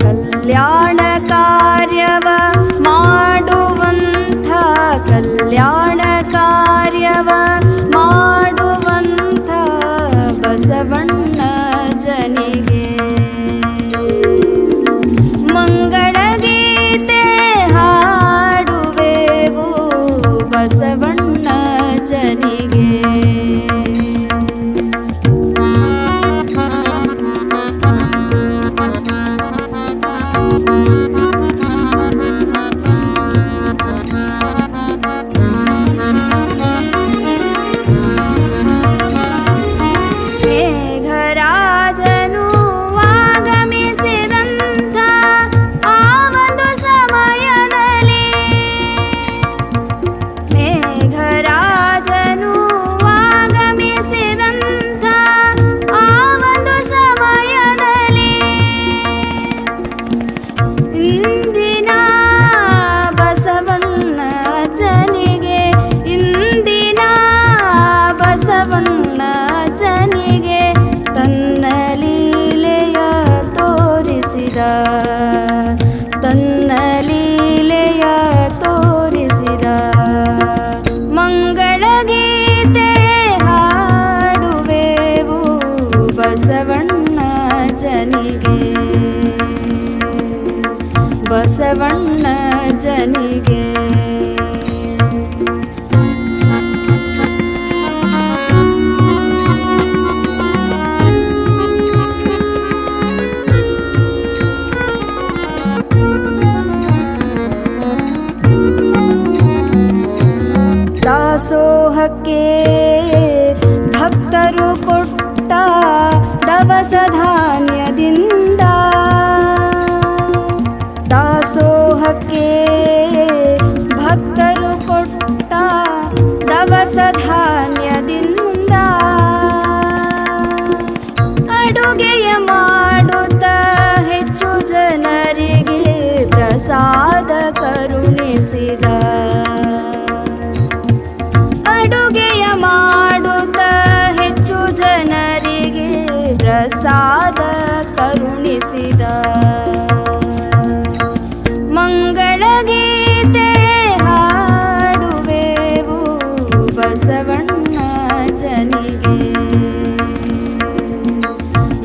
ಕಲ್ಯಾಣ ಕಾರ್ಯವ ಮಾಡುವಂಥ ಕಲ್ಯಾಣ ಕಾರ್ಯವ ಮಾಡುವಂಥ ಬಸವಣ್ಣ ಜನಿಗೆ ಮಂಗಳ ಗೀತೆ ಹಾಡುವೆವು ಬಸವಣ್ಣ ಜನಿಗೆ ತನ್ನ ಲೀಲೆಯ ತೋರಿಸಿದ ಮಂಗಳ ಗೀತೆ ಹಾಡುವೆವು ಬಸವಣ್ಣ ಜನಿಗೆ ಬಸವಣ್ಣ ಜನಿಗೆ ದಾಸೋಹಕ್ಕೆ ಭಕ್ತರು ಕೊಟ್ಟ ದವಸ ಧಾನ್ಯದಿಂದ ದಾಸೋಹಕ್ಕೆ ಭಕ್ತರು ಕೊಟ್ಟ ದವಸ ಧಾನ್ಯದಿಂದ ಅಡುಗೆಯ ಮಾಡುತ್ತ ಹೆಚ್ಚು ಜನರಿಗೆ ಪ್ರಸಾದ ಕರುಣಿಸಿದ ಅಡುಗೆಯ ಮಾಡುತ್ತ ಹೆಚ್ಚು ಜನರಿಗೆ ಪ್ರಸಾದ ಕರುಣಿಸಿದ ಮಂಗಳ ಗೀತೆ ಹಾಡುವೆವು ಬಸವಣ್ಣ ಜನಿಗೆ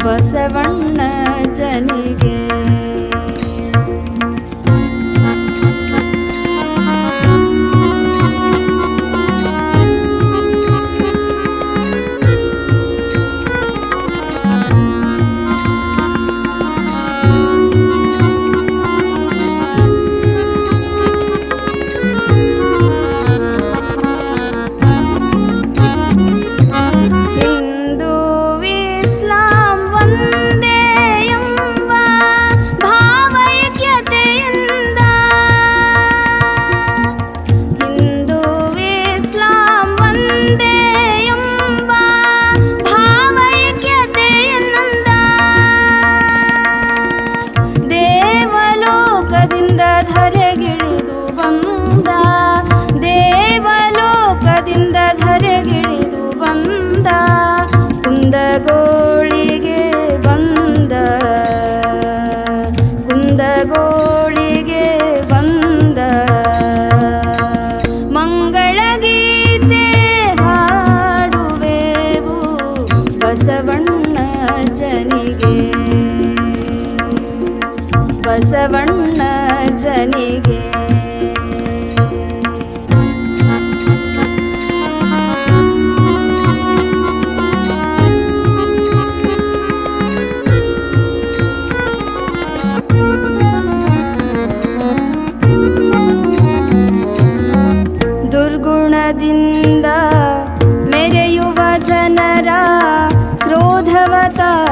ಬಸವಣ್ಣ ಜನಿಗೆ ಧರೆಗಿಳಿದು ಬಂದ ದೇವಲೋಕದಿಂದ ಧರೆಗಿಳಿದು ಬಂದ ಕುಂದಗೋಳಿಗೆ ಬಂದ ಕುಂದಗೋಳಿಗೆ ಬಂದ ಮಂಗಳ ಗೀತೆ ಹಾಡುವೆವು ಬಸವಣ್ಣ ಜನಿಗೆ ಬಸವಣ್ಣ ಜನಿಗೆ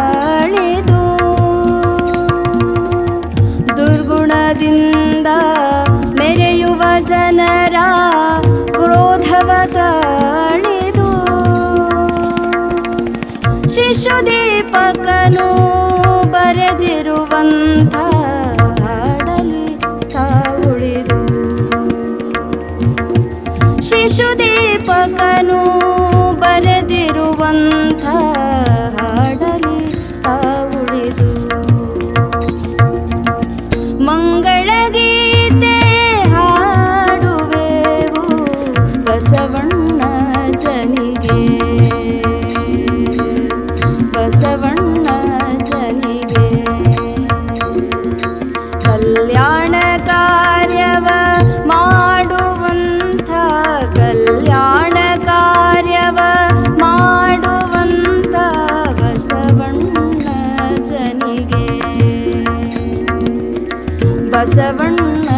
ತಾಳಿದು ದುರ್ಗುಣದಿಂದ ಮೆರೆಯುವ ಜನರ ಕ್ರೋಧವ ತಾಳಿದು ಶಿಶುದೀಪಕನು ಬರೆದಿರುವಂಥ ಹಾಡಲಿ ತಾವುಳಿದು ಶಿಶುದೀಪಕನು ಬರೆದಿರುವಂಥ ಹಾಡಲಿ ತಾವುಳಿದು ಮಂಗಳಗೀತೆ ಹಾಡುವೆವು ಬಸವಣ್ಣ ಜನಿಗೆ ಬಸವಣ್ಣ ಜನಿಗೆ ಕಲ್ಯಾಣ ಕಾರ್ಯವ ಮಾಡುವಂಥ ಕಲ್ಯಾಣ ಕಾರ್ಯವ ಮಾಡುವಂಥ ಬಸವಣ್ಣ ಜನಿಗೆ ಬಸವಣ್ಣ